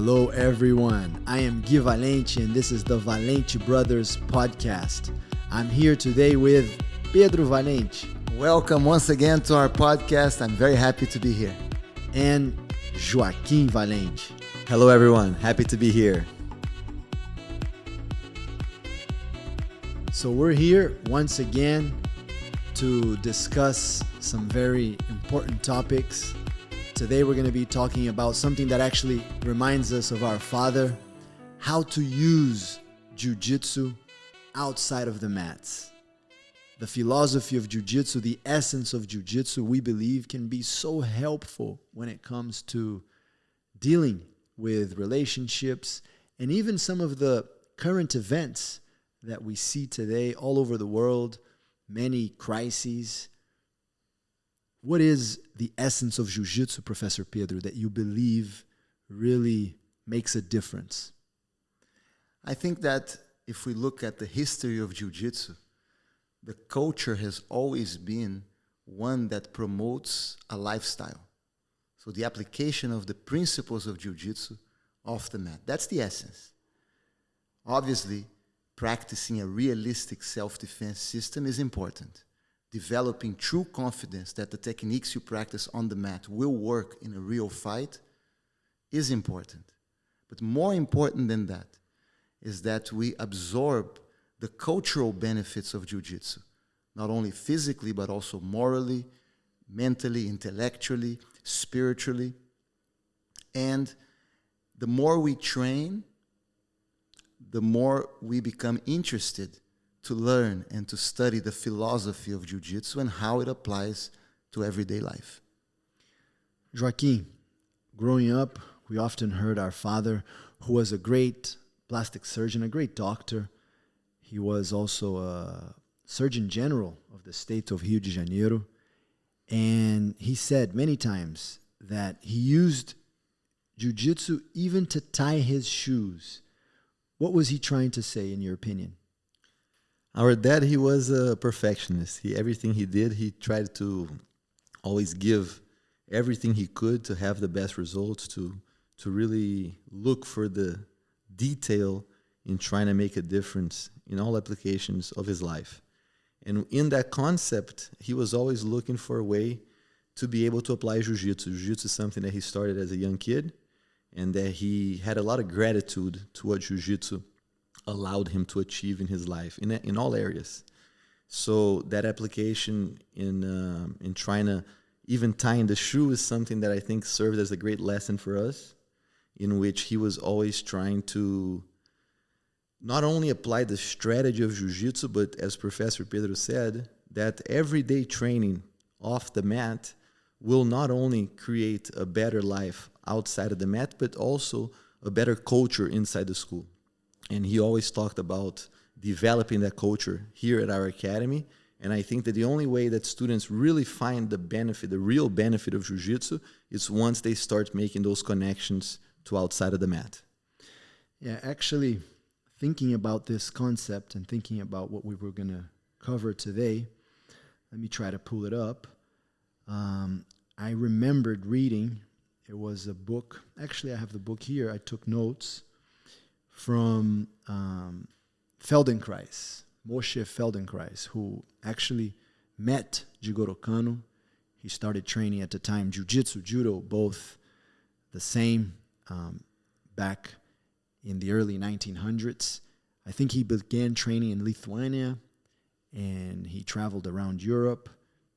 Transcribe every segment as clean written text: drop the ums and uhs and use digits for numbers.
Hello everyone, I am Gui Valente and this is the Valente Brothers podcast. I'm here today with Pedro Valente. Welcome once again to our podcast. I'm very happy to be here. And Joaquim Valente. Hello everyone, happy to be here. So we're here once again to discuss some very important topics. Today we're going to be talking about something that actually reminds us of our father, how to use Jiu-Jitsu outside of the mats. The philosophy of Jiu-Jitsu, the essence of Jiu-Jitsu, we believe can be so helpful when it comes to dealing with relationships and even some of the current events that we see today all over the world, many crises. What is the essence of Jiu-Jitsu, Professor Pedro, that you believe really makes a difference? I think that if we look at the history of Jiu-Jitsu, the culture has always been one that promotes a lifestyle. So the application of the principles of Jiu-Jitsu off the mat. That's the essence. Obviously, practicing a realistic self-defense system is important. Developing true confidence that the techniques you practice on the mat will work in a real fight is important. But more important than that is that we absorb the cultural benefits of Jiu-Jitsu, not only physically, but also morally, mentally, intellectually, spiritually. And the more we train, the more we become interested to learn and to study the philosophy of Jiu-Jitsu and how it applies to everyday life. Joaquim, growing up, we often heard our father, who was a great plastic surgeon, a great doctor. He was also a Surgeon General of the state of Rio de Janeiro. And he said many times that he used Jiu-Jitsu even to tie his shoes. What was he trying to say, in your opinion? Our dad, he was a perfectionist. Everything he did, he tried to always give everything he could to have the best results, to really look for the detail in trying to make a difference in all applications of his life. And in that concept, he was always looking for a way to be able to apply Jiu-Jitsu. Jiu-Jitsu is something that he started as a young kid, and that he had a lot of gratitude to what Jiu-Jitsu allowed him to achieve in his life in all areas. So that application in trying to even tying the shoe is something that I think served as a great lesson for us, in which he was always trying to not only apply the strategy of Jiu-Jitsu, but as Professor Pedro said, that everyday training off the mat will not only create a better life outside of the mat, but also a better culture inside the school. And he always talked about developing that culture here at our academy. And I think that the only way that students really find the benefit, the real benefit of Jiu-Jitsu, is once they start making those connections to outside of the mat. Yeah, actually, thinking about this concept and thinking about what we were going to cover today, let me try to pull it up. I remembered reading, it was a book, actually I have the book here, I took notes, from Feldenkrais, Moshe Feldenkrais, who actually met Jigoro Kano. He started training at the time, Jiu-Jitsu, Judo, both the same, back in the early 1900s. I think he began training in Lithuania, and he traveled around Europe.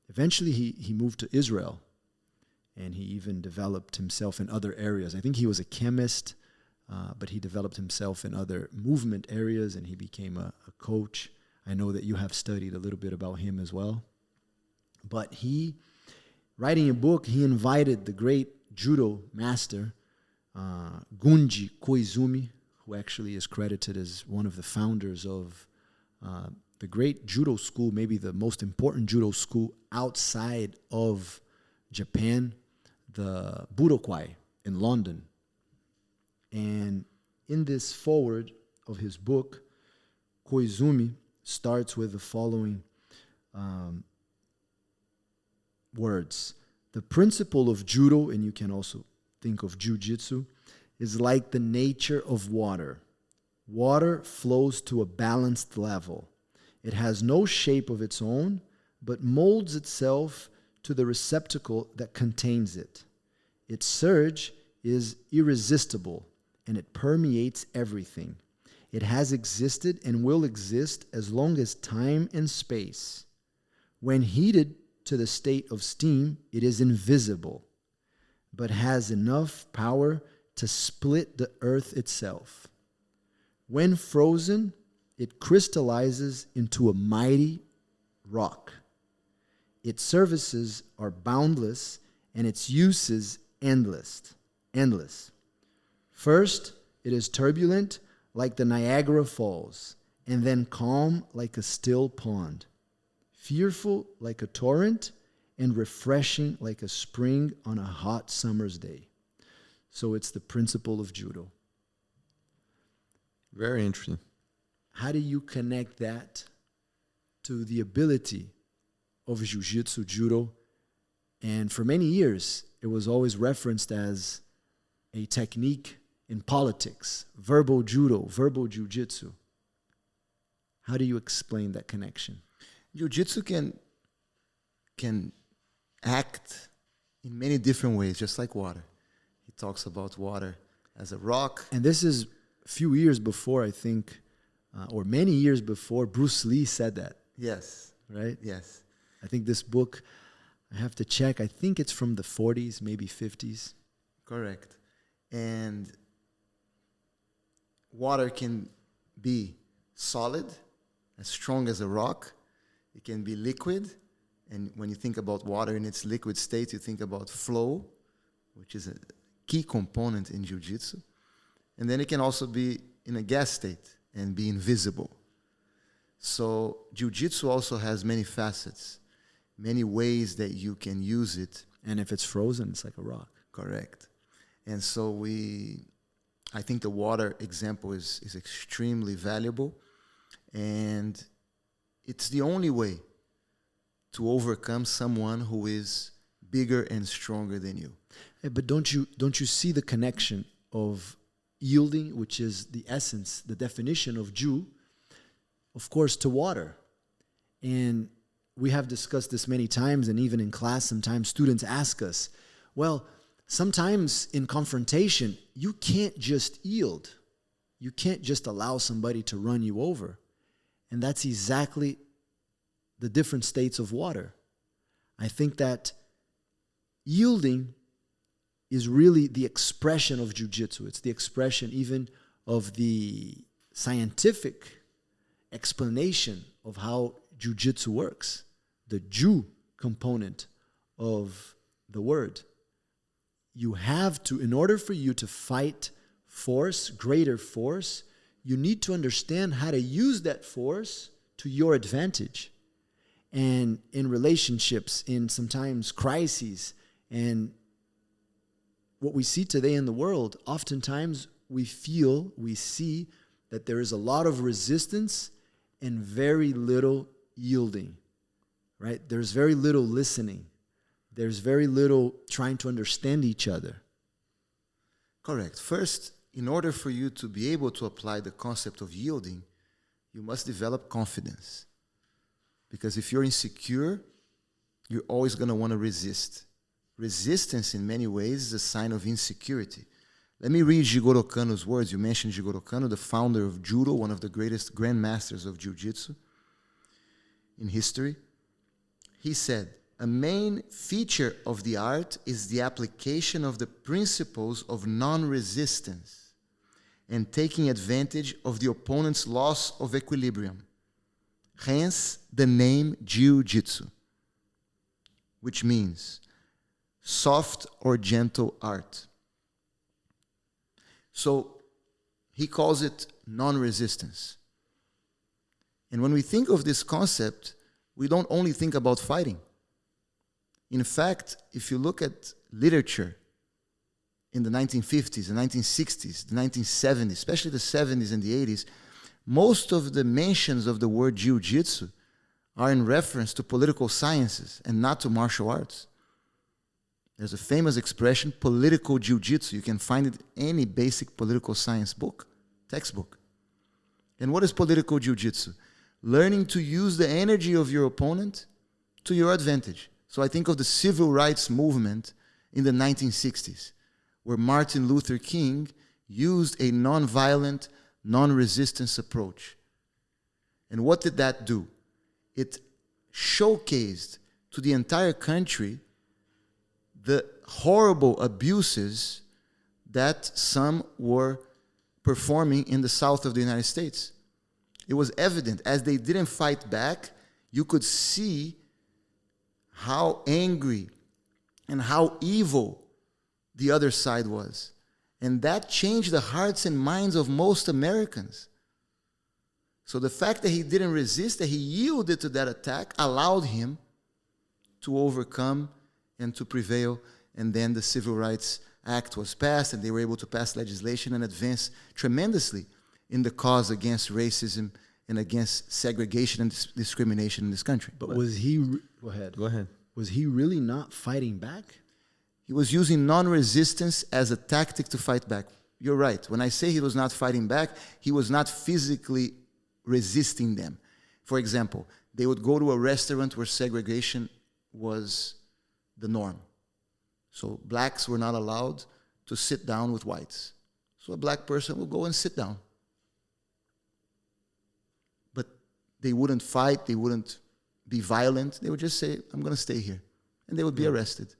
Eventually, he moved to Israel, and he even developed himself in other areas. I think he was a chemist, but he developed himself in other movement areas, and he became a coach. I know that you have studied a little bit about him as well. But he, writing a book, he invited the great judo master, Gunji Koizumi, who actually is credited as one of the founders of the great judo school, maybe the most important judo school outside of Japan, the Budokai in London. And in this foreword of his book, Koizumi starts with the following words. The principle of judo, and you can also think of Jiu-Jitsu, is like the nature of water. Water flows to a balanced level. It has no shape of its own, but molds itself to the receptacle that contains it. Its surge is irresistible, and it permeates everything. It has existed and will exist as long as time and space. When heated to the state of steam, it is invisible, but has enough power to split the earth itself. When frozen, it crystallizes into a mighty rock. Its services are boundless and its uses endless. First, it is turbulent like the Niagara Falls, and then calm like a still pond, fearful like a torrent, and refreshing like a spring on a hot summer's day. So it's the principle of judo. Very interesting. How do you connect that to the ability of jiu-jitsu, judo? And for many years, it was always referenced as a technique in politics, verbal judo, verbal jiu-jitsu. How do you explain that connection? Jiu-jitsu can act in many different ways, just like water. He talks about water as a rock. And this is a few years before, I think, or many years before Bruce Lee said that. Yes. Right? Yes. I think this book, I have to check, I think it's from the 40s, maybe 50s. Correct. And water can be solid, as strong as a rock. It can be liquid. And when you think about water in its liquid state, you think about flow, which is a key component in jiu-jitsu. And then it can also be in a gas state and be invisible. So jiu-jitsu also has many facets, many ways that you can use it. And if it's frozen, it's like a rock. Correct. And so I think the water example is extremely valuable. And it's the only way to overcome someone who is bigger and stronger than you. But don't you see the connection of yielding, which is the essence, the definition of Ju, of course, to water? And we have discussed this many times, and even in class, sometimes students ask us, well, sometimes in confrontation, you can't just yield. You can't just allow somebody to run you over. And that's exactly the different states of water. I think that yielding is really the expression of jiu-jitsu. It's the expression even of the scientific explanation of how jiu-jitsu works, the Ju component of the word. You have to, in order for you to fight force, greater force, you need to understand how to use that force to your advantage. And in relationships, in sometimes crises, and what we see today in the world, oftentimes we see that there is a lot of resistance and very little yielding, right? There's very little listening. There's very little trying to understand each other. Correct. First, in order for you to be able to apply the concept of yielding, you must develop confidence. Because if you're insecure, you're always going to want to resist. Resistance, in many ways, is a sign of insecurity. Let me read Jigoro Kano's words. You mentioned Jigoro Kano, the founder of Judo, one of the greatest grandmasters of Jiu-Jitsu in history. He said, "A main feature of the art is the application of the principles of non-resistance and taking advantage of the opponent's loss of equilibrium. Hence the name Jiu-Jitsu, which means soft or gentle art." So he calls it non-resistance. And when we think of this concept, we don't only think about fighting. In fact, if you look at literature in the 1950s, the 1960s, the 1970s, especially the 70s and the 80s, most of the mentions of the word jiu-jitsu are in reference to political sciences and not to martial arts. There's a famous expression, political jiu-jitsu. You can find it in any basic political science book, textbook. And what is political jiu-jitsu? Learning to use the energy of your opponent to your advantage. So I think of the civil rights movement in the 1960s, where Martin Luther King used a non-violent, non-resistance approach. And what did that do? It showcased to the entire country the horrible abuses that some were performing in the south of the United States. It was evident. As they didn't fight back, you could see how angry and how evil the other side was. And that changed the hearts and minds of most Americans. So the fact that he didn't resist, that he yielded to that attack, allowed him to overcome and to prevail. And then the Civil Rights Act was passed, and they were able to pass legislation and advance tremendously in the cause against racism and against segregation and discrimination in this country. But was he... Go ahead. Go ahead. Was he really not fighting back? He was using non-resistance as a tactic to fight back. You're right. When I say he was not fighting back, he was not physically resisting them. For example, they would go to a restaurant where segregation was the norm. So blacks were not allowed to sit down with whites. So a black person would go and sit down. But they wouldn't fight, they wouldn't be violent. They would just say, I'm going to stay here. And they would be arrested.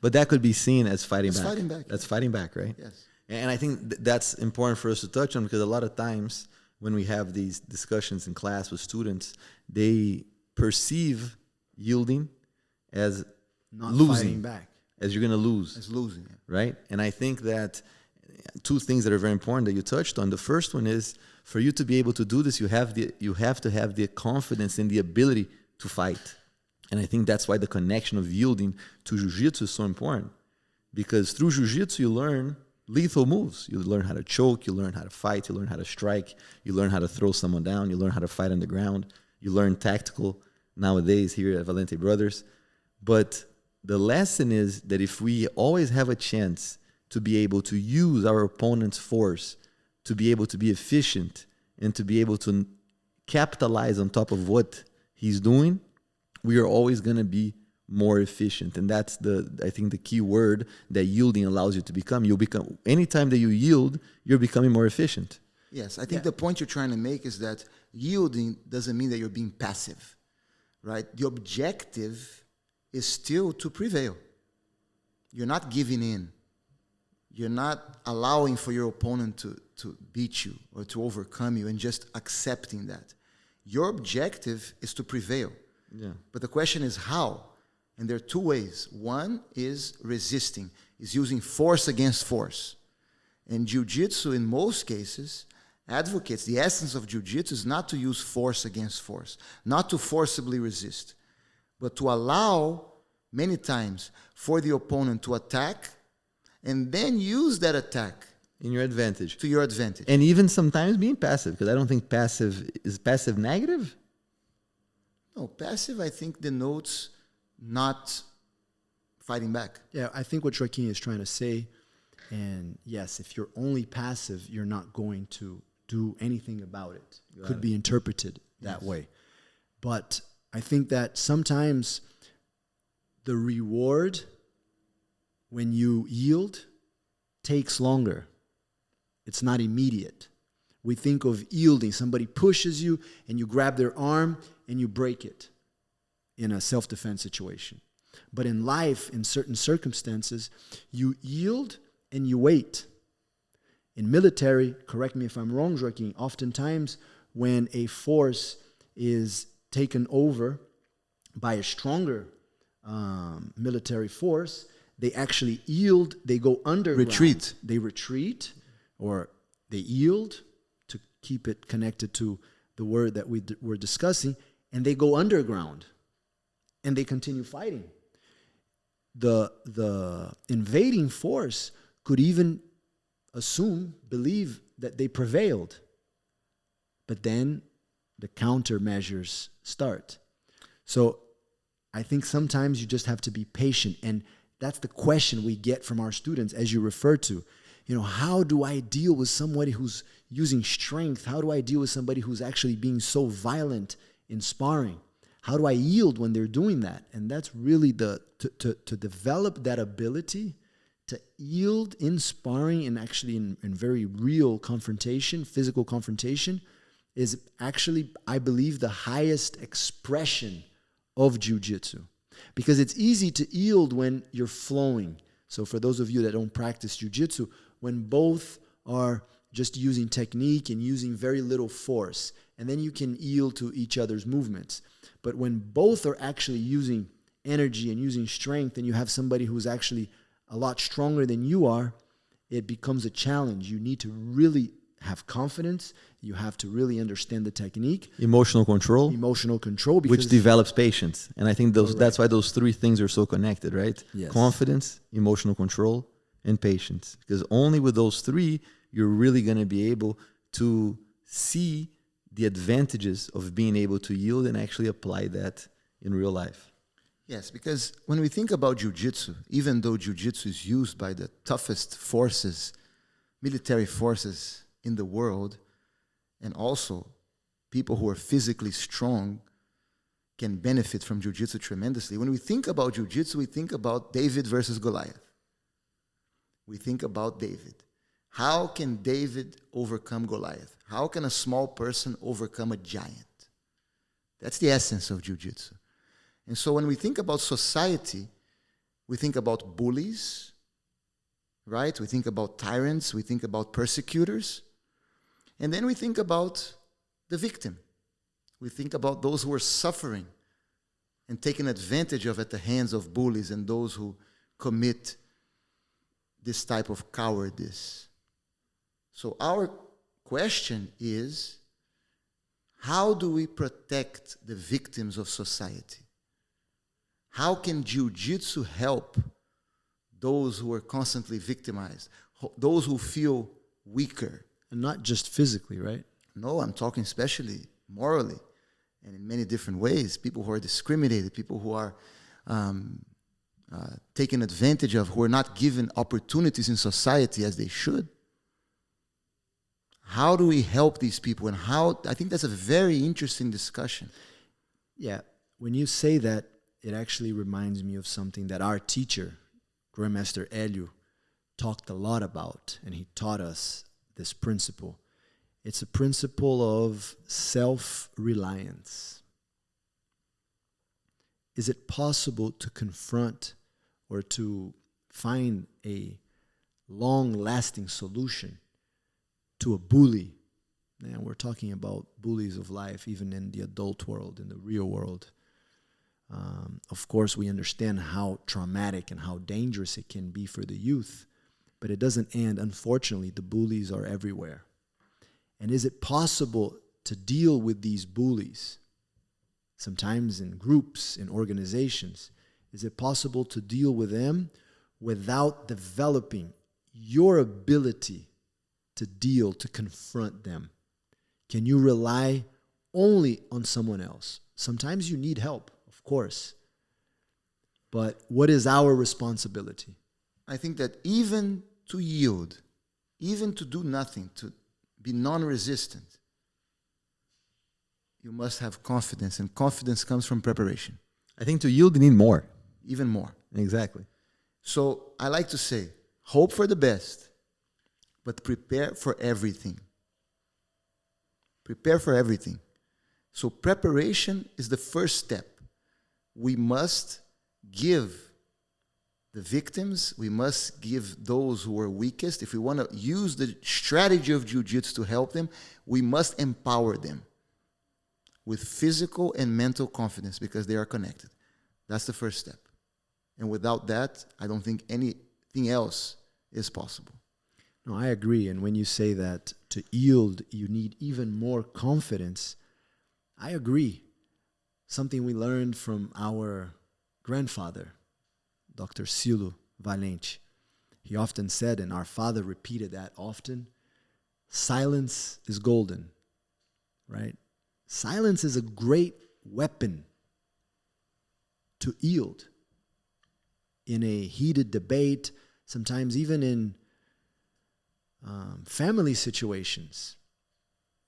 But that could be seen as fighting back. Fighting back. That's fighting back, right? Yes. And I think that's important for us to touch on, because a lot of times when we have these discussions in class with students, they perceive yielding as Not losing, fighting back. as you're going to lose. It's losing. Right? And I think that two things that are very important that you touched on. The first one is, for you to be able to do this, you have to have the confidence and the ability to fight. And I think that's why the connection of yielding to Jiu-Jitsu is so important. Because through Jiu-Jitsu, you learn lethal moves. You learn how to choke, you learn how to fight, you learn how to strike, you learn how to throw someone down, you learn how to fight on the ground, you learn tactical nowadays here at Valente Brothers. But the lesson is that if we always have a chance to be able to use our opponent's force, to be able to be efficient, and to be able to capitalize on top of what he's doing, we are always going to be more efficient. And that's I think the key word that yielding allows you to become. Anytime that you yield, you're becoming more efficient. Yes, I think the point you're trying to make is that yielding doesn't mean that you're being passive, right? The objective is still to prevail. You're not giving in. You're not allowing for your opponent to beat you or to overcome you and just accepting that. Your objective is to prevail. Yeah. But the question is how? And there are two ways. One is resisting, is using force against force. And Jiu-Jitsu, in most cases, advocates, the essence of Jiu-Jitsu is not to use force against force, not to forcibly resist, but to allow, many times, for the opponent to attack and then use that attack In your advantage. to your advantage. And even sometimes being passive, because I don't think passive negative. No, passive, I think, denotes not fighting back. Yeah, I think what Joaquim is trying to say, and yes, if you're only passive, you're not going to do anything about it. Could be interpreted that way. But I think that sometimes the reward when you yield takes longer. It's not immediate. We think of yielding. Somebody pushes you and you grab their arm and you break it in a self-defense situation. But in life, in certain circumstances, you yield and you wait. In military, correct me if I'm wrong, Joaquim, oftentimes when a force is taken over by a stronger military force, they actually yield, they go underground. Retreat. They retreat or they yield, to keep it connected to the word that we were discussing, and they go underground and they continue fighting. The invading force could even believe that they prevailed. But then the countermeasures start. So I think sometimes you just have to be patient, and that's the question we get from our students, as you refer to. You know, how do I deal with somebody who's using strength? How do I deal with somebody who's actually being so violent in sparring? How do I yield when they're doing that? And that's really to develop that ability to yield in sparring and actually in very real confrontation, physical confrontation, is actually, I believe, the highest expression of jiu-jitsu. Because it's easy to yield when you're flowing. So for those of you that don't practice jiu-jitsu, when both are just using technique and using very little force, and then you can yield to each other's movements. But when both are actually using energy and using strength, and you have somebody who's actually a lot stronger than you are, it becomes a challenge. You need to really have confidence. You have to really understand the technique. Emotional control. Which develops patience. And I think that's why those three things are so connected, right? Yes. Confidence, emotional control, and patience. Because only with those three, you're really going to be able to see the advantages of being able to yield and actually apply that in real life. Yes, because when we think about jiu-jitsu, even though jiu-jitsu is used by the toughest forces, military forces in the world, and also people who are physically strong can benefit from jiu-jitsu tremendously. When we think about jiu-jitsu, we think about David versus Goliath. We think about David. How can David overcome Goliath? How can a small person overcome a giant? That's the essence of jiu-jitsu. And so when we think about society, we think about bullies, right? We think about tyrants, we think about persecutors. And then we think about the victim. We think about those who are suffering and taken advantage of at the hands of bullies and those who commit this type of cowardice. So our question is, how do we protect the victims of society? How can jiu-jitsu help those who are constantly victimized, those who feel weaker? And not just physically, right? No, I'm talking especially morally and in many different ways. People who are discriminated, people who are taken advantage of, who are not given opportunities in society as they should. How do we help these people? And how, I think that's a very interesting discussion. Yeah, when you say that, it actually reminds me of something that our teacher, Grandmaster Hélio, talked a lot about, and he taught us this principle. It's a principle of self-reliance. Is it possible to confront or to find a long-lasting solution to a bully? And we're talking about bullies of life, even in the adult world, in the real world. Of course, we understand how traumatic and how dangerous it can be for the youth, but it doesn't end. Unfortunately, the bullies are everywhere. And is it possible to deal with these bullies, sometimes in groups, in organizations? Is it possible to deal with them without developing your ability to deal, to confront them? Can you rely only on someone else? Sometimes you need help, of course. But what is our responsibility? I think that even to yield, even to do nothing, to be non-resistant, you must have confidence, and confidence comes from preparation. I think to yield, you need more. Even more. Exactly. So I like to say, hope for the best, but prepare for everything. Prepare for everything. So preparation is the first step. We must give the victims, we must give those who are weakest. If we want to use the strategy of jiu-jitsu to help them, we must empower them with physical and mental confidence because they are connected. That's the first step. And without that, I don't think anything else is possible. No, I agree. And when you say that to yield, you need even more confidence, I agree. Something we learned from our grandfather, Dr. Joaquim Valente. He often said, and our father repeated that often, silence is golden, right? Silence is a great weapon to yield. in a heated debate, sometimes even in family situations,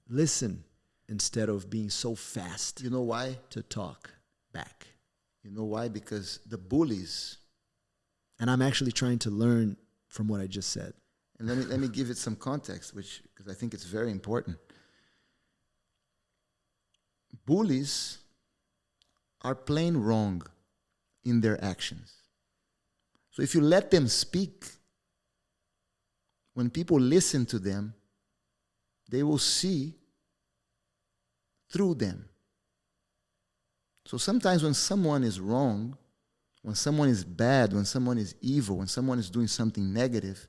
listen instead of being so fast. You know why? To talk back. You know why? Because the bullies. And I'm actually trying to learn from what I just said. And let me give it some context, because I think it's very important. Bullies are plain wrong in their actions. So if you let them speak, when people listen to them, they will see through them. So sometimes when someone is wrong, when someone is bad, when someone is evil, when someone is doing something negative,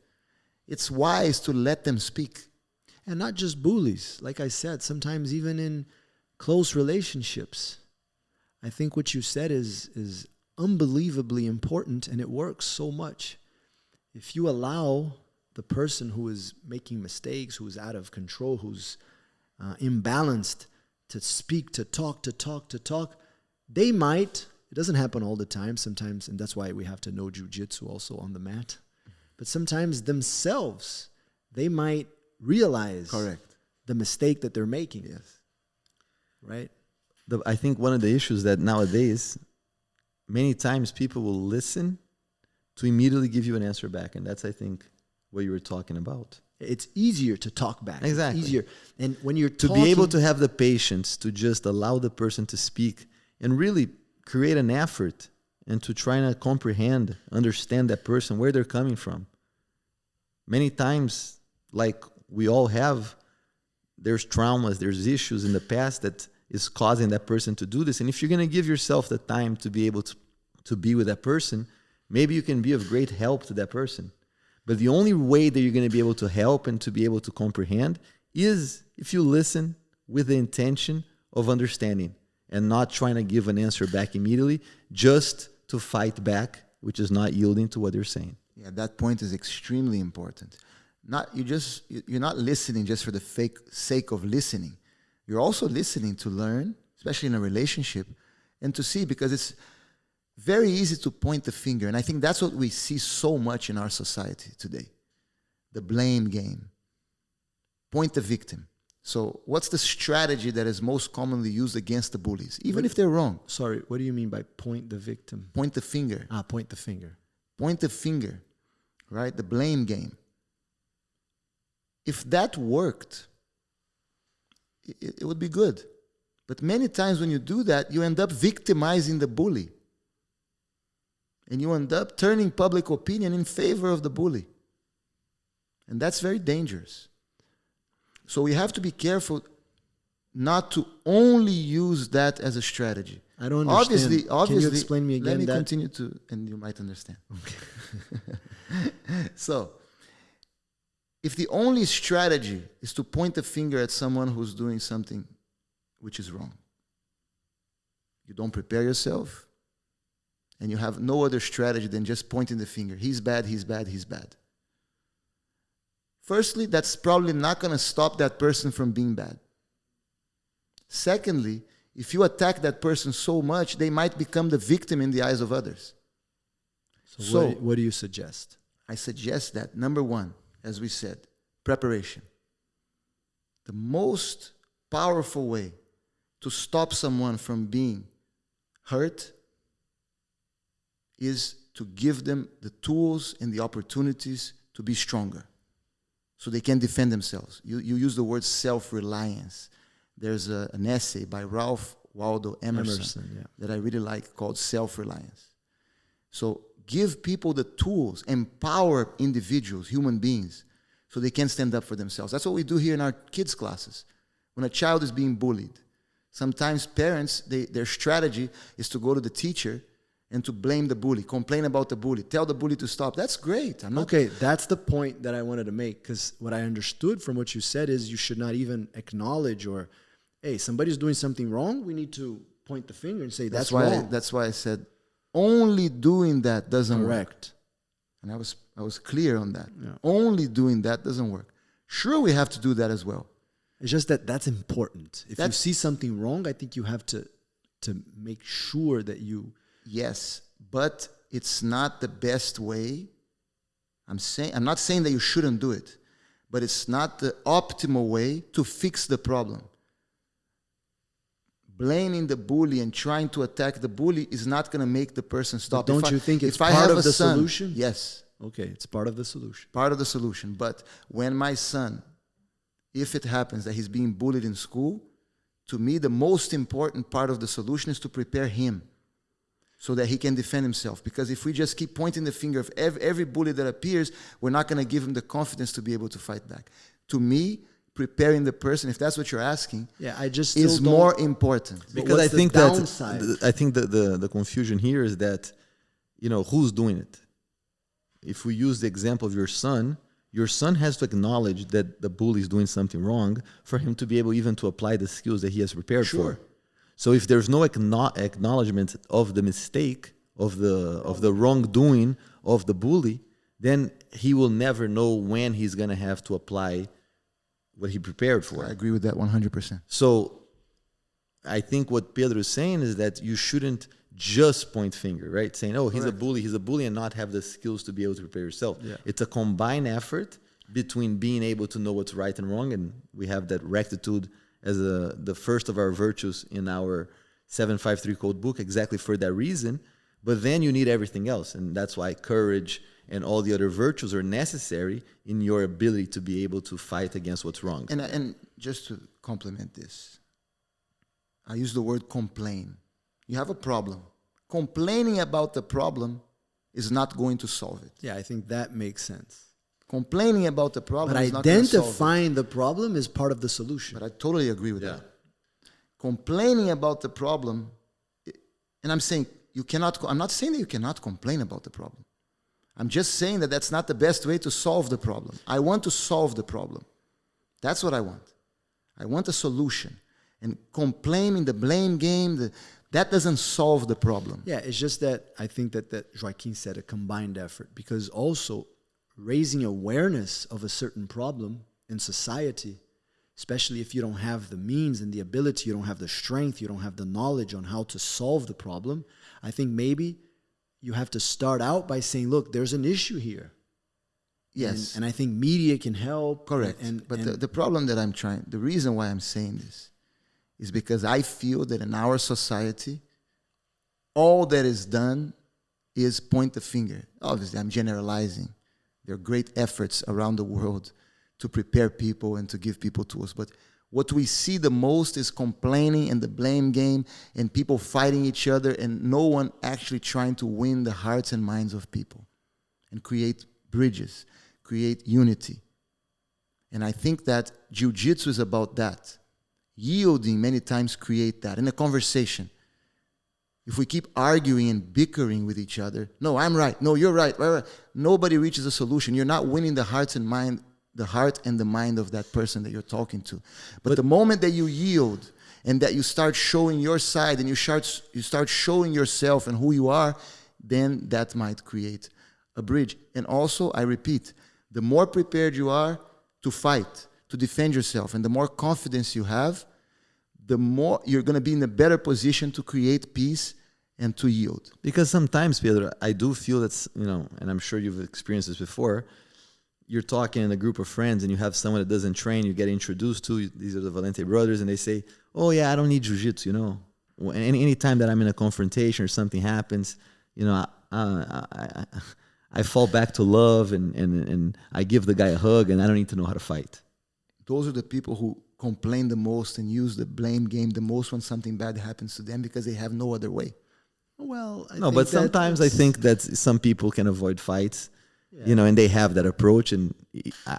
it's wise to let them speak. And not just bullies. Like I said, sometimes even in close relationships. I think what you said is unbelievably important, and it works so much. If you allow the person who is making mistakes, who's out of control, who's imbalanced, to speak, to talk, they might, it doesn't happen all the time sometimes, and that's why we have to know jiu-jitsu also on the mat. But sometimes themselves, they might realize the mistake that they're making. Yes. Right? I think one of the issues that nowadays, many times people will listen to immediately give you an answer back. And that's, I think, what you were talking about. It's easier to talk back. Exactly. It's easier. And when you're to be able to have the patience to just allow the person to speak and really create an effort and to try to comprehend, understand that person, where they're coming from. Many times, like we all have, there's traumas, there's issues in the past that is causing that person to do this. And if you're going to give yourself the time to be able to be with that person, maybe you can be of great help to that person. But the only way that you're going to be able to help and to be able to comprehend is if you listen with the intention of understanding and not trying to give an answer back immediately just to fight back, which is not yielding to what they're saying. Yeah, that point is extremely important. You're not listening just for the sake of listening. You're also listening to learn, especially in a relationship, and to see, because it's very easy to point the finger. And I think that's what we see so much in our society today. The blame game. Point the victim. So what's the strategy that is most commonly used against the bullies, even if they're wrong? Sorry, what do you mean by point the victim? Point the finger. Point the finger. Point the finger, right? The blame game. If that worked, it would be good. But many times when you do that, you end up victimizing the bully. And you end up turning public opinion in favor of the bully. And that's very dangerous. So we have to be careful not to only use that as a strategy. I don't understand. Obviously, can you explain me again? Let me continue to, and you might understand. Okay. So, if the only strategy is to point the finger at someone who's doing something which is wrong, you don't prepare yourself, and you have no other strategy than just pointing the finger. He's bad, he's bad, he's bad. Firstly, that's probably not going to stop that person from being bad. Secondly, if you attack that person so much, they might become the victim in the eyes of others. So what do you suggest? I suggest that, number one, as we said, preparation. The most powerful way to stop someone from being hurt is to give them the tools and the opportunities to be stronger so they can defend themselves. You use the word self-reliance. There's an essay by Ralph Waldo Emerson that I really like called Self-Reliance. So give people the tools, empower individuals, human beings, so they can stand up for themselves. That's what we do here in our kids' classes. When a child is being bullied, sometimes parents, their strategy is to go to the teacher and to blame the bully, complain about the bully, tell the bully to stop. That's great. Okay, that's the point that I wanted to make, because what I understood from what you said is you should not even acknowledge or, hey, somebody's doing something wrong, we need to point the finger and say that's wrong. That's why I said only doing that doesn't Correct. work. And I was clear on that. Yeah. Only doing that doesn't work. Sure, we have to do that as well. It's just that's important. If you see something wrong, I think you have to make sure that you... Yes, but it's not the best way. I'm not saying that you shouldn't do it, but it's not the optimal way to fix the problem. Blaming the bully and trying to attack the bully is not going to make the person stop. But don't you think it's part of the solution? Yes. Okay, it's part of the solution. Part of the solution. But when my son, if it happens that he's being bullied in school, to me, the most important part of the solution is to prepare him so that he can defend himself. Because if we just keep pointing the finger of every bully that appears, we're not going to give him the confidence to be able to fight back. To me, preparing the person, if that's what you're asking, is more important. Because I think the confusion here is that, who's doing it? If we use the example of your son has to acknowledge that the bully is doing something wrong for him to be able even to apply the skills that he has prepared for. So if there's no acknowledgement of the mistake, of the wrongdoing of the bully, then he will never know when he's going to have to apply what he prepared for. I agree with that 100%. So I think what Pedro is saying is that you shouldn't just point finger, right? Saying, oh, he's a bully, and not have the skills to be able to prepare yourself. Yeah. It's a combined effort between being able to know what's right and wrong, and we have that rectitude as the first of our virtues in our 753 code book, exactly for that reason. But then you need everything else, and that's why courage and all the other virtues are necessary in your ability to be able to fight against what's wrong. And just to complement this, I use the word complain. You have a problem. Complaining about the problem is not going to solve it. Yeah, I think that makes sense. Complaining about the problem is not going to solve it. But identifying the problem is part of the solution. But I totally agree with that. Complaining about the problem, and I'm saying I'm not saying that you cannot complain about the problem. I'm just saying that that's not the best way to solve the problem. I want to solve the problem. That's what I want. I want a solution. And complaining, the blame game, that doesn't solve the problem. Yeah, it's just that I think that Joaquim said a combined effort, because also raising awareness of a certain problem in society, especially if you don't have the means and the ability, you don't have the strength, you don't have the knowledge on how to solve the problem, I think maybe you have to start out by saying, look, there's an issue here. Yes. And I think media can help. Correct. But the problem that the reason why I'm saying this is because I feel that in our society, all that is done is point the finger. Obviously, I'm generalizing. There are great efforts around the world to prepare people and to give people tools. But what we see the most is complaining and the blame game and people fighting each other and no one actually trying to win the hearts and minds of people and create bridges, create unity. And I think that Jiu-Jitsu is about that. Yielding many times create that. In a conversation, if we keep arguing and bickering with each other, no, I'm right, no, you're right, right. Nobody reaches a solution. You're not winning the heart and the mind of that person that you're talking to. But the moment that you yield and that you start showing your side and you start showing yourself and who you are, then that might create a bridge. And also, I repeat, the more prepared you are to fight, to defend yourself, and the more confidence you have, the more you're going to be in a better position to create peace and to yield. Because sometimes, Pedro, I do feel that's, and I'm sure you've experienced this before, you're talking in a group of friends and you have someone that doesn't train, you get introduced to, these are the Valente brothers, and they say, oh yeah, I don't need jiu-jitsu, Any time that I'm in a confrontation or something happens, I fall back to love and I give the guy a hug and I don't need to know how to fight. Those are the people who complain the most and use the blame game the most when something bad happens to them because they have no other way. Well, but sometimes I think that some people can avoid fights, and they have that approach, and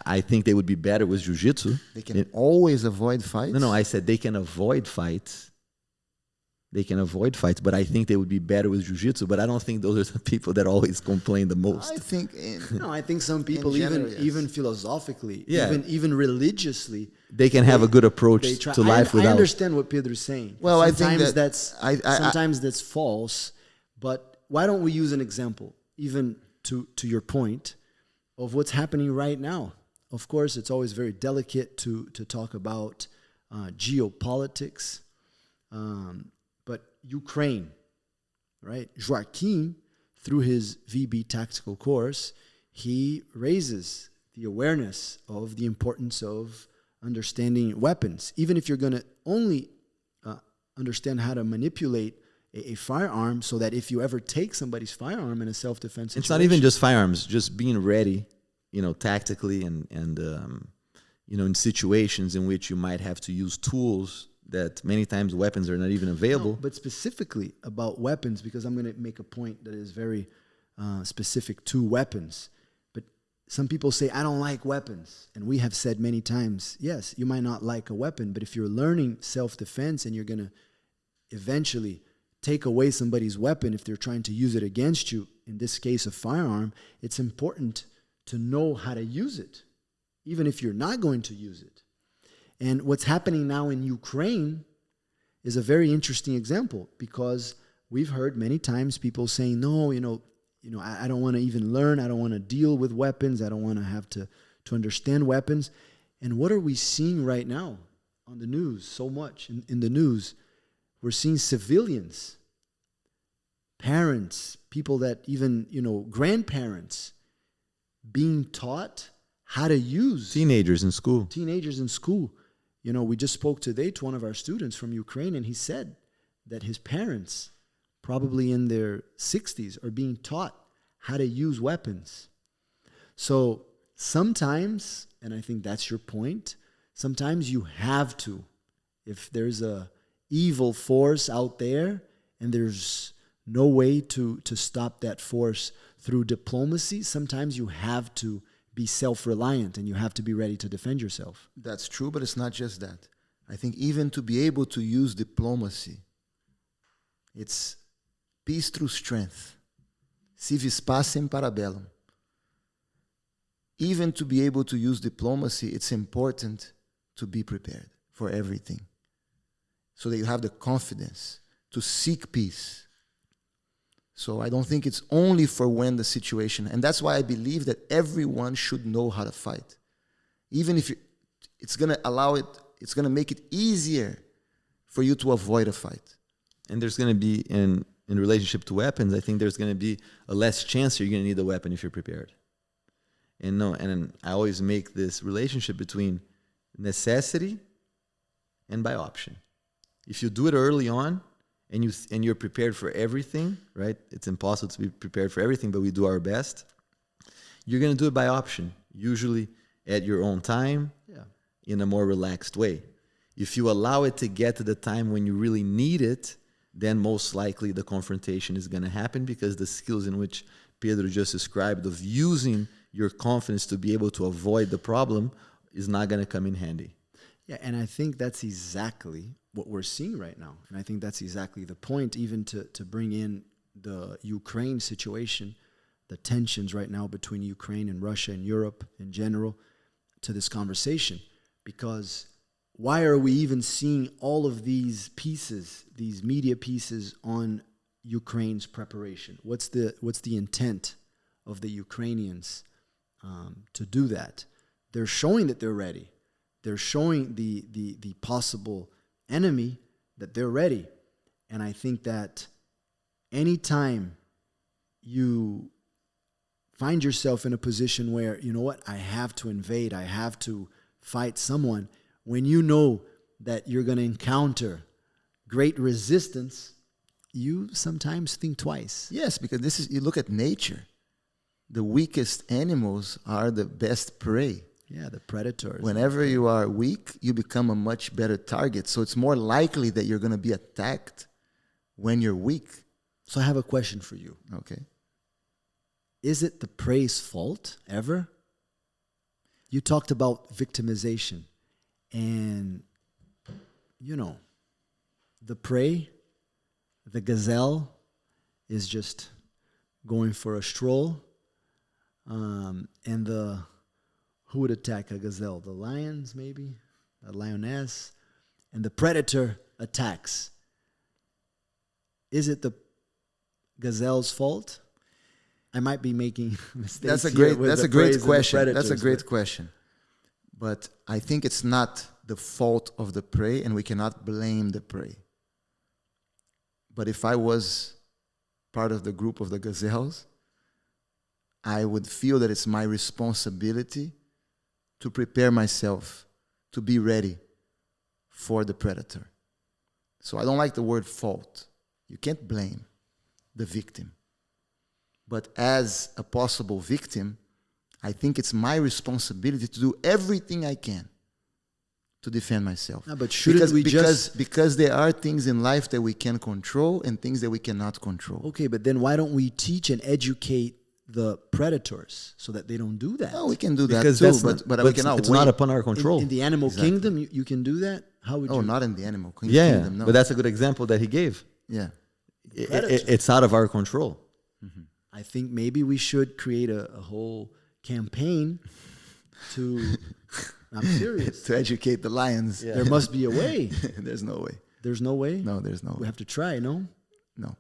I think they would be better with jiu-jitsu. They can always avoid fights? No, I said they can avoid fights. They can avoid fights, but I think they would be better with jiu-jitsu. But I don't think those are the people that always complain the most. I think some people even philosophically, even religiously, they can have a good approach to life without. I understand what Pedro is saying. Well, sometimes I think sometimes that's false. But why don't we use an example, even to your point, of what's happening right now? Of course, it's always very delicate to talk about geopolitics. But Ukraine, right? Joaquim through his VB tactical course, he raises the awareness of the importance of understanding weapons. Even if you're going to only understand how to manipulate a firearm, so that if you ever take somebody's firearm in a self-defense situation, it's not even just firearms, just being ready, tactically and in situations in which you might have to use tools that many times weapons are not even available. No, but specifically about weapons, because I'm going to make a point that is very specific to weapons. But some people say, I don't like weapons. And we have said many times, yes, you might not like a weapon, but if you're learning self-defense and you're going to eventually take away somebody's weapon if they're trying to use it against you, in this case a firearm, it's important to know how to use it, even if you're not going to use it. And what's happening now in Ukraine is a very interesting example, because we've heard many times people saying, no, I don't want to even learn. I don't want to deal with weapons. I don't want to have to understand weapons. And what are we seeing right now on the news so much? In the news, we're seeing civilians, parents, people that even, grandparents being taught how to use. Teenagers in school. We just spoke today to one of our students from Ukraine, and he said that his parents, probably in their 60s, are being taught how to use weapons. So sometimes, and I think that's your point, sometimes you have to, if there's a evil force out there and there's no way to stop that force through diplomacy, sometimes you have to be self-reliant and you have to be ready to defend yourself. That's true, but it's not just that. I think even to be able to use diplomacy, it's peace through strength. Si vis pacem para bellum. Even to be able to use diplomacy, it's important to be prepared for everything, so that you have the confidence to seek peace. So I don't think it's only for when the situation, and that's why I believe that everyone should know how to fight. Even if it's going to make it easier for you to avoid a fight. And there's going to be, in relationship to weapons, I think there's going to be a less chance you're going to need a weapon if you're prepared. And I always make this relationship between necessity and by option. If you do it early on, and you're prepared for everything, right? It's impossible to be prepared for everything, but we do our best. You're going to do it by option, usually at your own time, in a more relaxed way. If you allow it to get to the time when you really need it, then most likely the confrontation is going to happen, because the skills in which Pedro just described of using your confidence to be able to avoid the problem is not going to come in handy. Yeah, and I think that's exactly what we're seeing right now. And I think that's exactly the point, even to bring in the Ukraine situation, the tensions right now between Ukraine and Russia and Europe in general, to this conversation. Because why are we even seeing all of these pieces, these media pieces on Ukraine's preparation? What's the intent of the Ukrainians to do that? They're showing that they're ready. They're showing the possible enemy that they're ready. And I think that anytime you find yourself in a position where, you know what, I have to invade, I have to fight someone, when you know that you're going to encounter great resistance, you sometimes think twice. Yes, because you look at nature. The weakest animals are the best prey. Yeah, the predators. Whenever you are weak, you become a much better target. So it's more likely that you're going to be attacked when you're weak. So I have a question for you. Okay. Is it the prey's fault ever? You talked about victimization. And, the prey, the gazelle, is just going for a stroll. And who would attack a gazelle? The lions, maybe? A lioness? And the predator attacks. Is it the gazelle's fault? I might be making mistakes. That's a great question. That's a great question. But I think it's not the fault of the prey, and we cannot blame the prey. But if I was part of the group of the gazelles, I would feel that it's my responsibility to prepare myself to be ready for the predator. So I don't like the word fault. You can't blame the victim. But as a possible victim, I think it's my responsibility to do everything I can to defend myself. No, but shouldn't because there are things in life that we can control and things that we cannot control. Okay, but then why don't we teach and educate the predators so that they don't do that? No, we can do that Because too, but we it's cannot it's wait. not upon our control. In the animal kingdom, you can do that? How would you? Oh, not in the animal yeah, kingdom, no. but that's a good example that he gave. Yeah. It's out of our control. I think maybe we should create a whole campaign to... I'm serious. To educate the lions. There must be a way. There's no way. There's no way? No, there's no We way. have to try, no? No.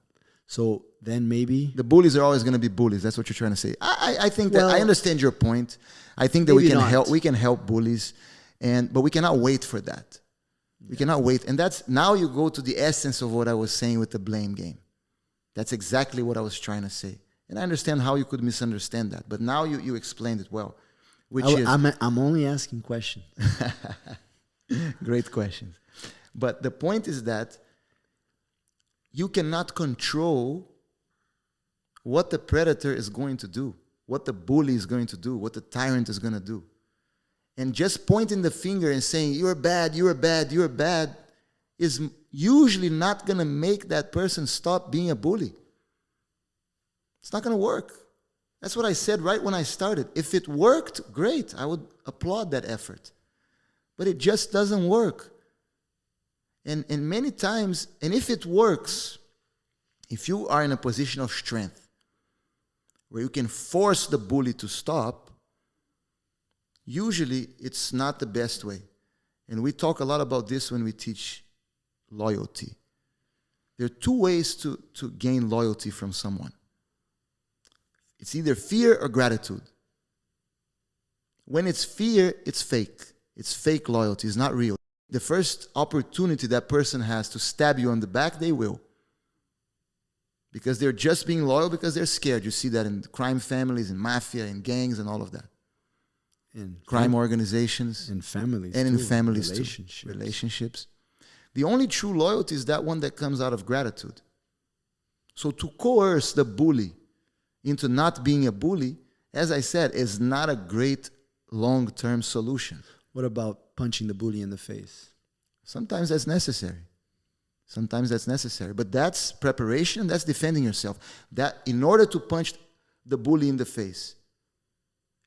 So then maybe... The bullies are always going to be bullies. That's what you're trying to say. I think that Well, I understand your point. I think that maybe not. we can help bullies, but we cannot wait for that. We cannot wait. And that's now you go to the essence of what I was saying with the blame game. That's exactly what I was trying to say. And I understand how you could misunderstand that. But now you explained it well. I'm only asking questions. Great questions. But the point is that you cannot control what the predator is going to do, what the bully is going to do, what the tyrant is going to do. And just pointing the finger and saying, you're bad, you're bad, you're bad, is usually not going to make that person stop being a bully. It's not going to work. That's what I said right when I started. If it worked, great. I would applaud that effort. But it just doesn't work. And many times, and if it works, if you are in a position of strength where you can force the bully to stop, usually it's not the best way. And we talk a lot about this when we teach loyalty. There are two ways to gain loyalty from someone. It's either fear or gratitude. When it's fear, it's fake. It's fake loyalty. It's not real. The first opportunity that person has to stab you on the back, they will. Because they're just being loyal because they're scared. You see that in crime families, in mafia, in gangs, and all of that. In Crime organizations. in families And in too, families relationships. too. Relationships. The only true loyalty is that one that comes out of gratitude. So to coerce the bully into not being a bully, as I said, is not a great long-term solution. What about punching the bully in the face? Sometimes that's necessary. Sometimes that's necessary. But that's preparation, that's defending yourself. That in order to punch the bully in the face,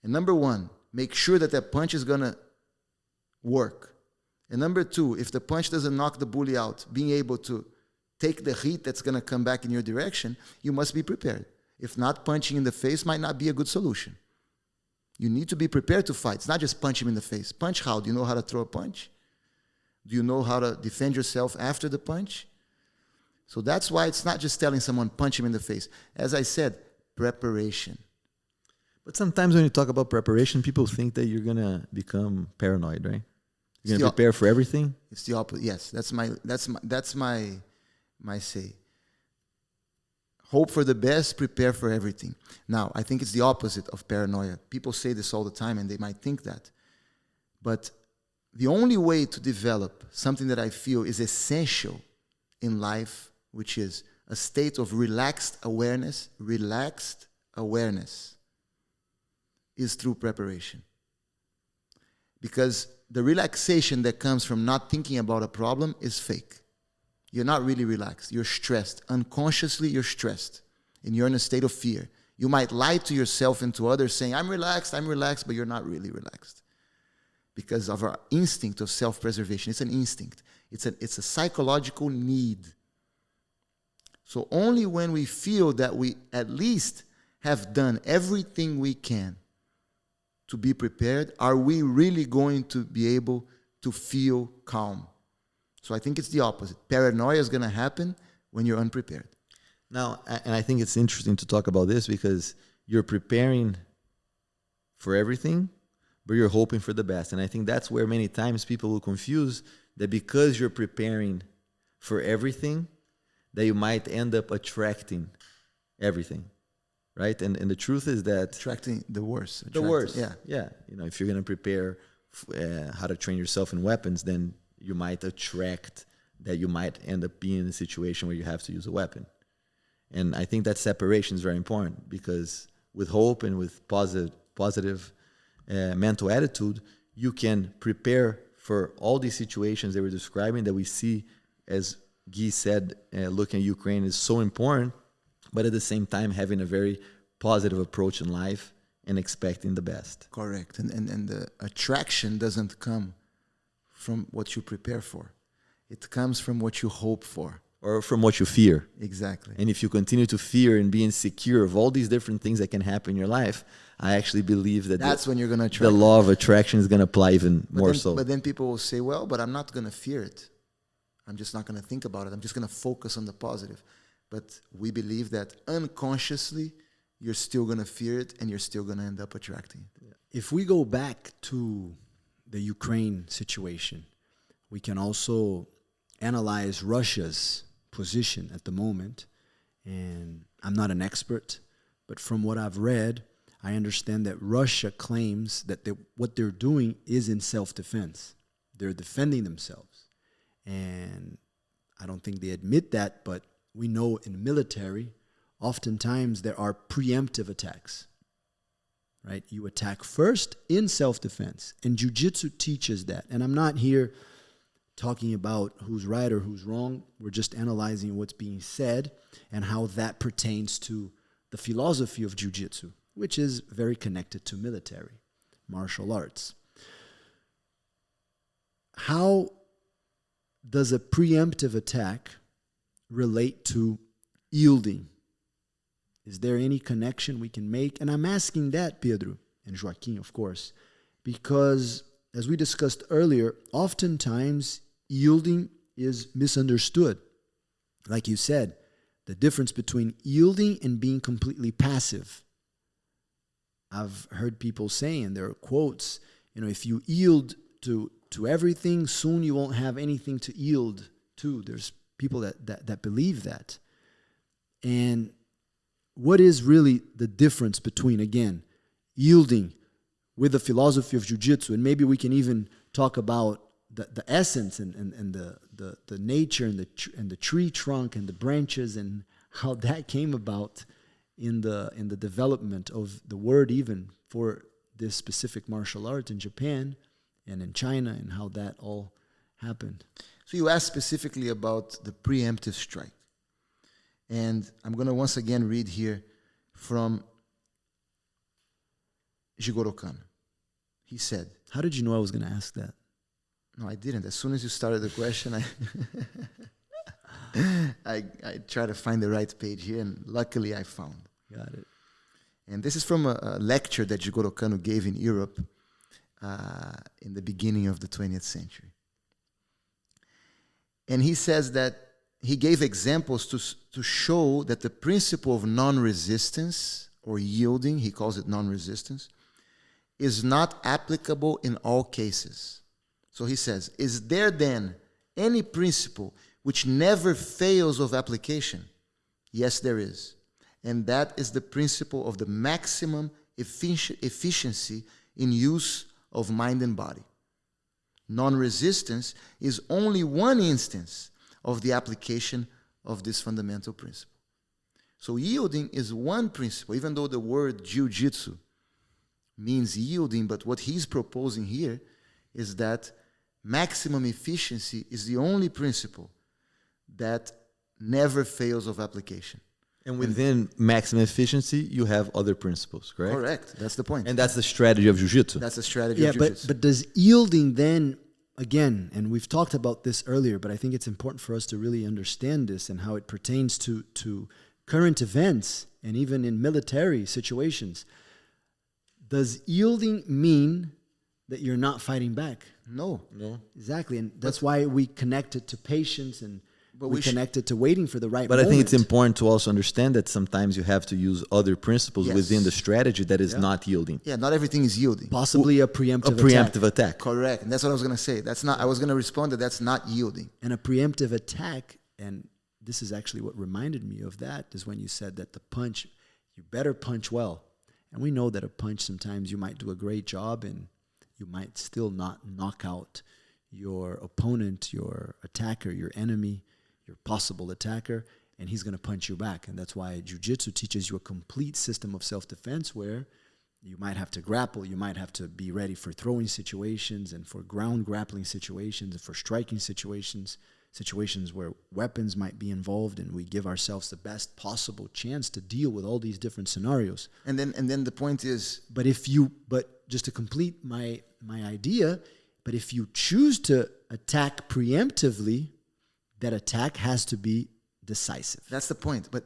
and number one, make sure that that punch is going to work. And number two, if the punch doesn't knock the bully out, being able to take the heat that's going to come back in your direction, you must be prepared. If not, punching in the face might not be a good solution. You need to be prepared to fight. It's not just punch him in the face. Punch how? Do you know how to throw a punch? Do you know how to defend yourself after the punch? So that's why it's not just telling someone, punch him in the face. As I said, preparation. But sometimes when you talk about preparation, people think that you're gonna become paranoid, right? You're gonna prepare for everything. It's the opposite. Yes, that's my say. Hope for the best, prepare for everything. Now, I think it's the opposite of paranoia. People say this all the time, and they might think that. But the only way to develop something that I feel is essential in life, which is a state of relaxed awareness, is through preparation. Because the relaxation that comes from not thinking about a problem is fake. You're not really relaxed. You're stressed. Unconsciously, you're stressed. And you're in a state of fear. You might lie to yourself and to others saying, I'm relaxed, but you're not really relaxed. Because of our instinct of self-preservation. It's an instinct. It's a psychological need. So only when we feel that we at least have done everything we can to be prepared, are we really going to be able to feel calm. So I think it's the opposite. Paranoia is going to happen when you're unprepared. Now, and I think it's interesting to talk about this because you're preparing for everything, but you're hoping for the best. And I think that's where many times people will confuse that because you're preparing for everything, that you might end up attracting everything, right? And the truth is that Attracting the worst. the worst. Yeah. Yeah. You know, if you're going to prepare how to train yourself in weapons, then you might attract that you might end up being in a situation where you have to use a weapon. And I think that separation is very important, because with hope and with positive mental attitude, you can prepare for all these situations they were describing that we see, as Guy said, looking at Ukraine is so important, but at the same time having a very positive approach in life and expecting the best. Correct. And the attraction doesn't come from what you prepare for. It comes from what you hope for. Or from what you fear. Exactly. And if you continue to fear and be insecure of all these different things that can happen in your life, I actually believe that that's when you're going to attract. The law of attraction is going to apply even more then, so. But then people will say, well, but I'm not going to fear it. I'm just not going to think about it. I'm just going to focus on the positive. But we believe that unconsciously, you're still going to fear it and you're still going to end up attracting it. If we go back to the Ukraine situation, we can also analyze Russia's position at the moment. And I'm not an expert, but from what I've read, I understand that Russia claims that what they're doing is in self-defense. They're defending themselves. And I don't think they admit that, but we know in military, oftentimes there are preemptive attacks, right? You attack first in self-defense. And Jiu-Jitsu teaches that. And I'm not here talking about who's right or who's wrong. We're just analyzing what's being said and how that pertains to the philosophy of Jiu-Jitsu, which is very connected to military, martial arts. How does a preemptive attack relate to yielding? Is there any connection we can make? And I'm asking that, Pedro and Joaquim, of course, because as we discussed earlier, oftentimes yielding is misunderstood. Like you said, the difference between yielding and being completely passive. I've heard people saying, there are quotes, if you yield to everything, soon you won't have anything to yield to. There's people that believe that. And what is really the difference between, again, yielding with the philosophy of Jiu-Jitsu, and maybe we can even talk about the essence and the nature and the tree trunk and the branches and how that came about in the development of the word even for this specific martial art in Japan and in China, and how that all happened. So you asked specifically about the preemptive strike. And I'm going to once again read here from Jigoro Kano. He said... How did you know I was going to ask that? No, I didn't. As soon as you started the question, I tried to find the right page here, and luckily I found. Got it. And this is from a lecture that Jigoro Kano gave in Europe in the beginning of the 20th century. And he says that he gave examples to show that the principle of non-resistance or yielding, he calls it non-resistance, is not applicable in all cases. So he says, is there then any principle which never fails of application? Yes, there is. And that is the principle of the maximum efficiency in use of mind and body. Non-resistance is only one instance of the application of this fundamental principle. So yielding is one principle, even though the word Jiu-Jitsu means yielding, but what he's proposing here is that maximum efficiency is the only principle that never fails of application. And within maximum efficiency, you have other principles, correct? Correct. That's the point. And that's the strategy of Jiu-Jitsu. That's the strategy of Jiu-Jitsu. But does yielding then, again, and we've talked about this earlier, but I think it's important for us to really understand this and how it pertains to current events and even in military situations. Does yielding mean that you're not fighting back? No. Exactly. And that's why we connect it to patience and we connect it to waiting for the right But moment. I think it's important to also understand that sometimes you have to use other principles within the strategy that is not yielding. Yeah, not everything is yielding. Possibly a preemptive attack. Correct. And that's what I was going to say. I was going to respond that that's not yielding. And a preemptive attack, and this is actually what reminded me of that, is when you said that the punch, you better punch well. And we know that a punch, sometimes you might do a great job and you might still not knock out your opponent, your attacker, your enemy, your possible attacker, and he's going to punch you back. And that's why jiu-jitsu teaches you a complete system of self-defense, where you might have to grapple, you might have to be ready for throwing situations and for ground grappling situations and for striking situations where weapons might be involved, and we give ourselves the best possible chance to deal with all these different scenarios. And then the point is, but just to complete my idea, but if you choose to attack preemptively, that attack has to be decisive. that's the point. But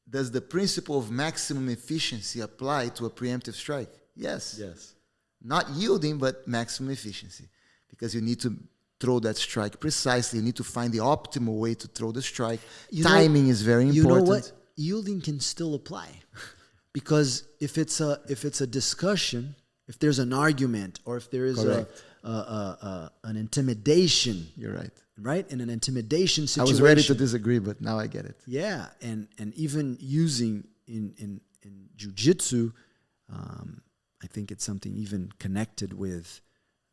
does the principle of maximum efficiency apply to a preemptive strike? Yes. Yes. Not yielding, but maximum efficiency. Because you need to throw that strike precisely. You need to find the optimal way to throw the strike. Timing is very important. You know what? Yielding can still apply. Because if it's a discussion, if there's an argument, or if there is an intimidation, You're right. right? In an intimidation I situation. was ready to disagree, but now I get it. Yeah, and even using in jiu-jitsu, I think it's something even connected with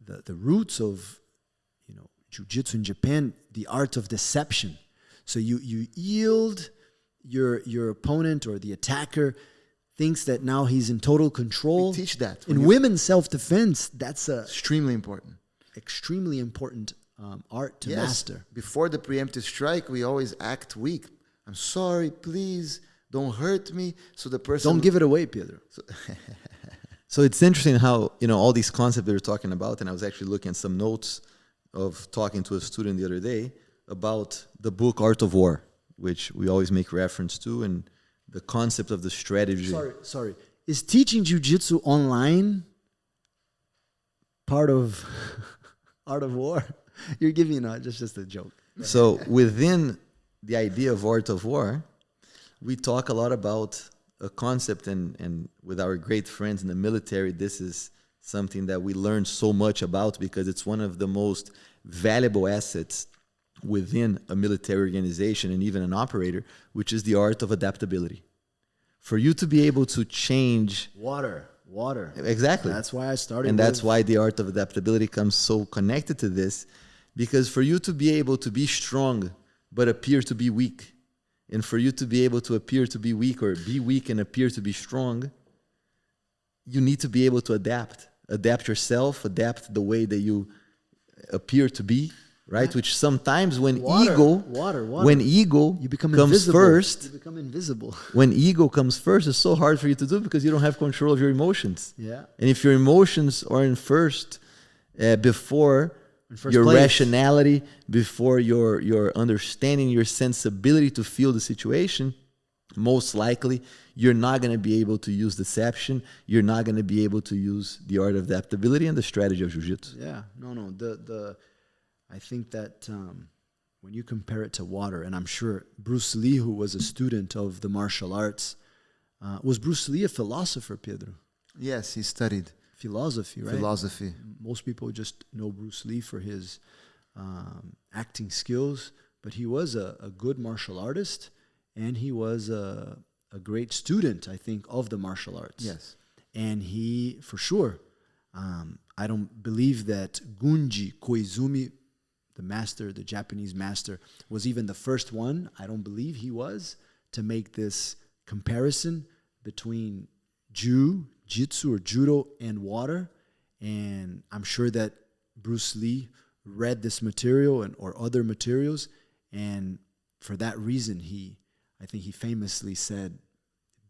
the roots of, jiu-jitsu in Japan, the art of deception. So you yield, your opponent or the attacker thinks that now he's in total control. We teach that. In women's self-defense, that's a Extremely important. extremely important art to master. Before the preemptive strike, we always act weak. I'm sorry, please, don't hurt me. So the person... Don't give it away, Pedro. So it's interesting how, all these concepts they're talking about, and I was actually looking at some notes of talking to a student the other day about the book Art of War, which we always make reference to, and the concept of the strategy. Sorry. Is teaching jiu-jitsu online part of Art of War? You're giving just a joke. So within the idea of Art of War, we talk a lot about a concept, and with our great friends in the military, this is something that we learn so much about because it's one of the most valuable assets within a military organization and even an operator, which is the art of adaptability. For you to be able to change... Water. Exactly. That's why I started And that's why the art of adaptability comes so connected to this, because for you to be able to be strong but appear to be weak, and for you to be able to appear to be weak or be weak and appear to be strong, you need to be able to adapt yourself, adapt the way that you appear to be, right? Which sometimes when ego you become comes invisible. first, You become invisible. when ego comes first, it's so hard for you to do because you don't have control of your emotions. Yeah. And if your emotions are in first, before your place. rationality, before your understanding, your sensibility to feel the situation, most likely you're not going to be able to use deception. You're not going to be able to use the art of adaptability and the strategy of jiu-jitsu. Yeah. No. I think that when you compare it to water, and I'm sure Bruce Lee, who was a student of the martial arts, was Bruce Lee a philosopher, Pedro? Yes, he studied Philosophy, right? philosophy. Most people just know Bruce Lee for his acting skills, but he was a good martial artist, and he was a great student, I think, of the martial arts. Yes. And he, for sure, I don't believe that Gunji Koizumi, the Japanese master, was even the first one. I don't believe he was to make this comparison between Jiu-Jitsu or Judo and water. And I'm sure that Bruce Lee read this material or other materials. And for that reason, I think he famously said,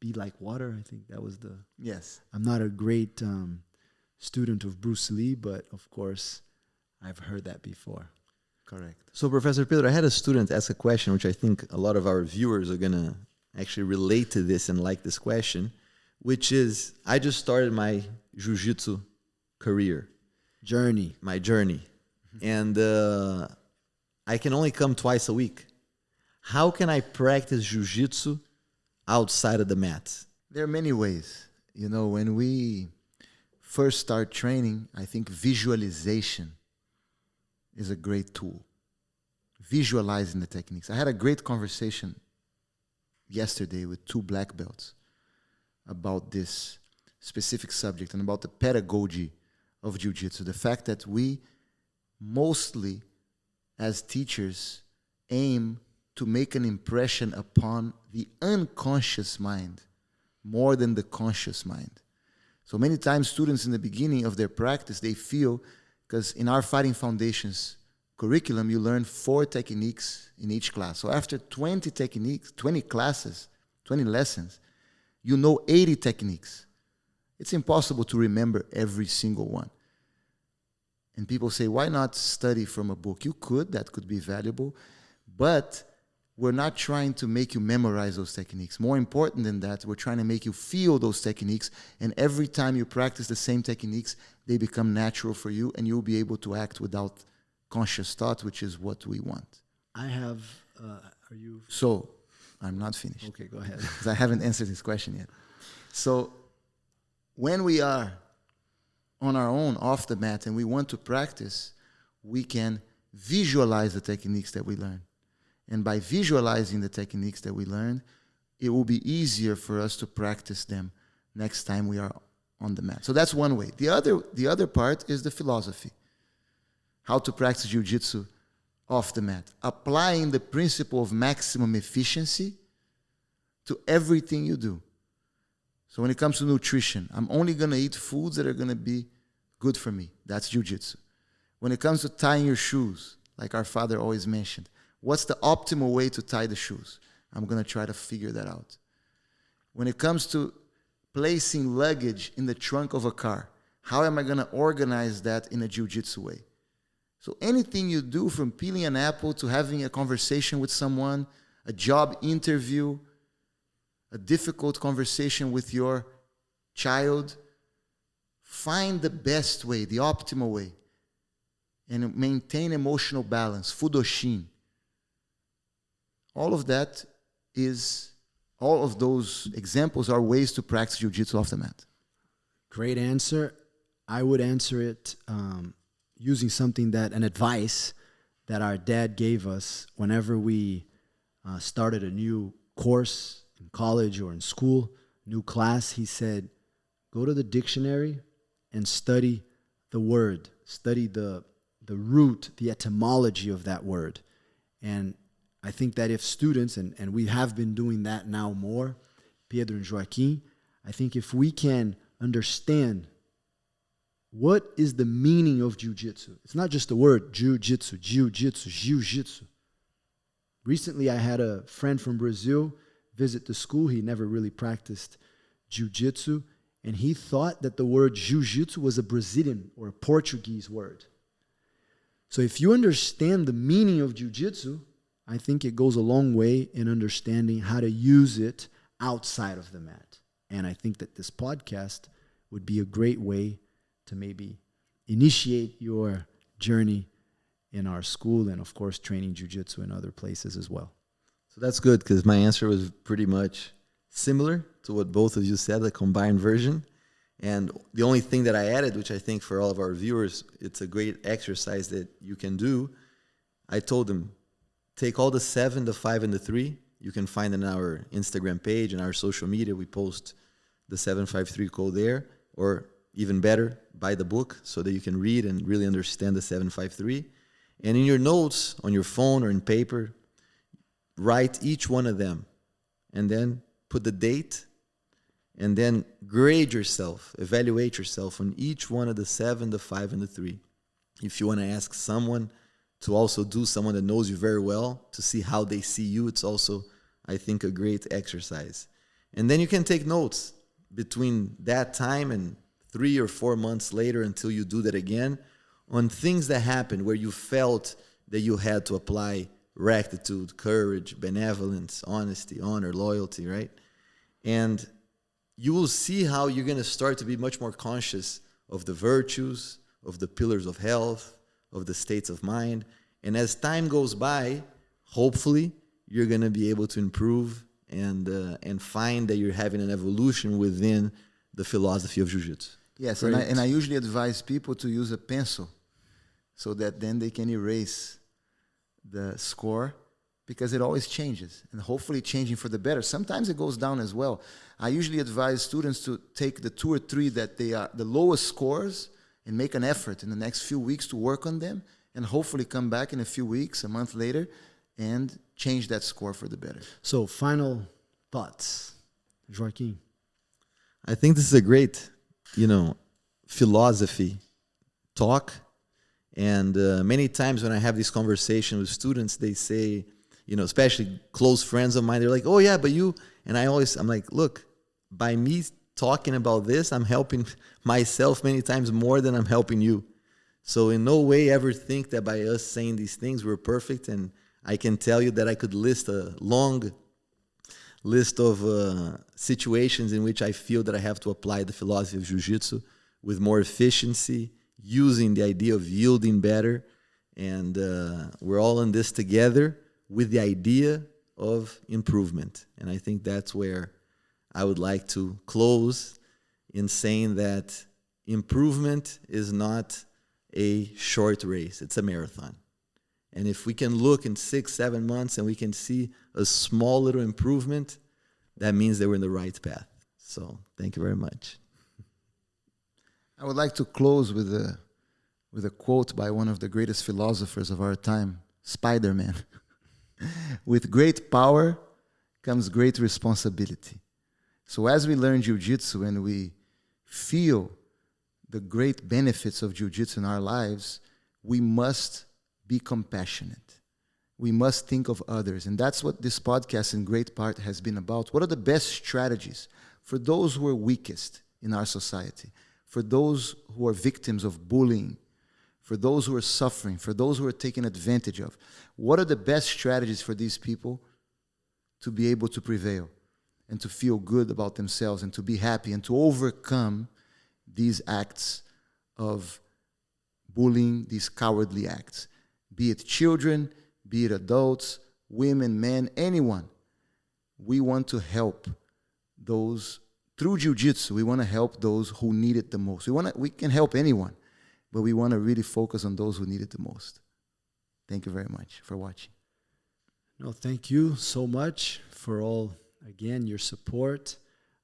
"Be like water." I think that was Yes. I'm not a great student of Bruce Lee, but of course, I've heard that before. Correct. So, Professor Pedro, I had a student ask a question, which I think a lot of our viewers are going to actually relate to this and like this question, which is, I just started my jiu-jitsu career. My journey. And I can only come twice a week. How can I practice jiu-jitsu outside of the mats? There are many ways. When we first start training, I think visualization is a great tool. visualizing the techniques. I had a great conversation yesterday with 2 black belts about this specific subject and about the pedagogy of jiu-jitsu. The fact that we mostly, as teachers, aim to make an impression upon the unconscious mind more than the conscious mind. So many times students in the beginning of their practice, they feel, because in our Fighting Foundations curriculum, you learn 4 techniques in each class. So after 20 techniques, 20 classes, 20 lessons, you know 80 techniques. It's impossible to remember every single one. And people say, why not study from a book? You could, that could be valuable, but we're not trying to make you memorize those techniques. More important than that, we're trying to make you feel those techniques, and every time you practice the same techniques, they become natural for you, and you'll be able to act without conscious thought, which is what we want. I have, are you? So, I'm not finished. Okay, go ahead. Because I haven't answered this question yet. So, when we are on our own, off the mat, and we want to practice, we can visualize the techniques that we learn. And by visualizing the techniques that we learn, it will be easier for us to practice them next time we are on the mat. So that's one way. The other part is the philosophy. How to practice jiu-jitsu off the mat. Applying the principle of maximum efficiency to everything you do. So when it comes to nutrition, I'm only going to eat foods that are going to be good for me. That's jiu-jitsu. When it comes to tying your shoes, like our father always mentioned, what's the optimal way to tie the shoes? I'm going to try to figure that out. When it comes to placing luggage in the trunk of a car, how am I going to organize that in a jiu-jitsu way? So anything you do, from peeling an apple to having a conversation with someone, a job interview, a difficult conversation with your child, find the best way, the optimal way, and maintain emotional balance, fudoshin. All of that is, all of those examples are ways to practice jiu-jitsu off the mat. Great answer. I would answer it using something an advice that our dad gave us whenever we started a new course in college or in school, new class. He said, go to the dictionary and study the word, study the root, the etymology of that word. And I think that if students, and we have been doing that now more, Pedro and Joaquim, I think if we can understand what is the meaning of jiu-jitsu. It's not just the word jiu-jitsu, jiu-jitsu, jiu-jitsu. Recently, I had a friend from Brazil visit the school. He never really practiced jiu-jitsu, and he thought that the word jiu-jitsu was a Brazilian or a Portuguese word. So if you understand the meaning of jiu-jitsu, I think it goes a long way in understanding how to use it outside of the mat. And I think that this podcast would be a great way to maybe initiate your journey in our school and, of course, training jiu-jitsu in other places as well. So that's good, because my answer was pretty much similar to what both of you said, the combined version. And the only thing that I added, which I think for all of our viewers, it's a great exercise that you can do. I told them, take all the 7, the 5, and the 3. You can find in our Instagram page and our social media. We post the 753 code there, or even better, buy the book so that you can read and really understand the 753. And in your notes, on your phone or in paper, write each one of them, and then put the date, and then grade yourself, evaluate yourself on each one of the 7, the 5, and the 3. If you want to ask someone to also do, someone that knows you very well, to see how they see you, it's also, I think, a great exercise. And then you can take notes between that time and 3 or 4 months later until you do that again on things that happened where you felt that you had to apply rectitude, courage, benevolence, honesty, honor, loyalty, right? And you will see how you're going to start to be much more conscious of the virtues, of the pillars of health, of the states of mind. And as time goes by, hopefully, you're going to be able to improve and find that you're having an evolution within the philosophy of jiu-jitsu. Yes, and I usually advise people to use a pencil so that then they can erase the score, because it always changes, and hopefully changing for the better. Sometimes it goes down as well. I usually advise students to take the 2 or 3 that they are the lowest scores and make an effort in the next few weeks to work on them, and hopefully come back in a few weeks, a month later, and change that score for the better. So final thoughts, Joaquim. I think this is a great, philosophy talk. And many times when I have this conversation with students, they say, especially close friends of mine, they're like, oh yeah, but you, and I'm like, look, by me talking about this, I'm helping myself many times more than I'm helping you. So in no way ever think that by us saying these things, we're perfect. And I can tell you that I could list a long list of situations in which I feel that I have to apply the philosophy of Jiu-Jitsu with more efficiency, using the idea of yielding better. And we're all in this together with the idea of improvement. And I think that's where I would like to close in saying that improvement is not a short race, it's a marathon. And if we can look in 6-7 months and we can see a small little improvement, that means that we're in the right path. So thank you very much. I would like to close with a quote by one of the greatest philosophers of our time, Spider-Man. With great power comes great responsibility. So as we learn Jiu-Jitsu and we feel the great benefits of Jiu-Jitsu in our lives, we must be compassionate. We must think of others. And that's what this podcast in great part has been about. What are the best strategies for those who are weakest in our society, for those who are victims of bullying, for those who are suffering, for those who are taken advantage of? What are the best strategies for these people to be able to prevail and to feel good about themselves and to be happy and to overcome these acts of bullying, these cowardly acts? Be it children, be it adults, women, men, anyone. We want to help those through Jiu-Jitsu. We want to help those who need it the most. We can help anyone, but we want to really focus on those who need it the most. Thank you very much for watching. No, thank you so much for all, again, your support.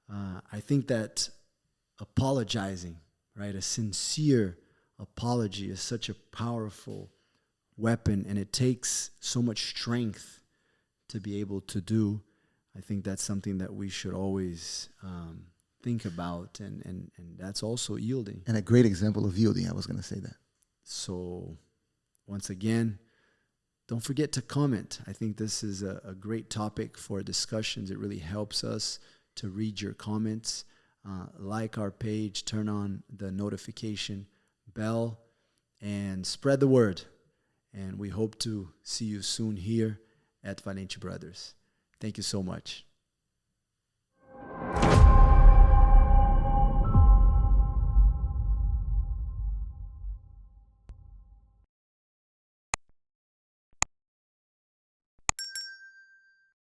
I think that apologizing, right, a sincere apology is such a powerful weapon, and it takes so much strength to be able to do. I think that's something that we should always think about, and that's also yielding. And a great example of yielding, I was going to say that. So once again, don't forget to comment. I think this is a great topic for discussions. It really helps us to read your comments. Like our page, turn on the notification bell, and spread the word. And we hope to see you soon here at Valente Brothers. Thank you so much.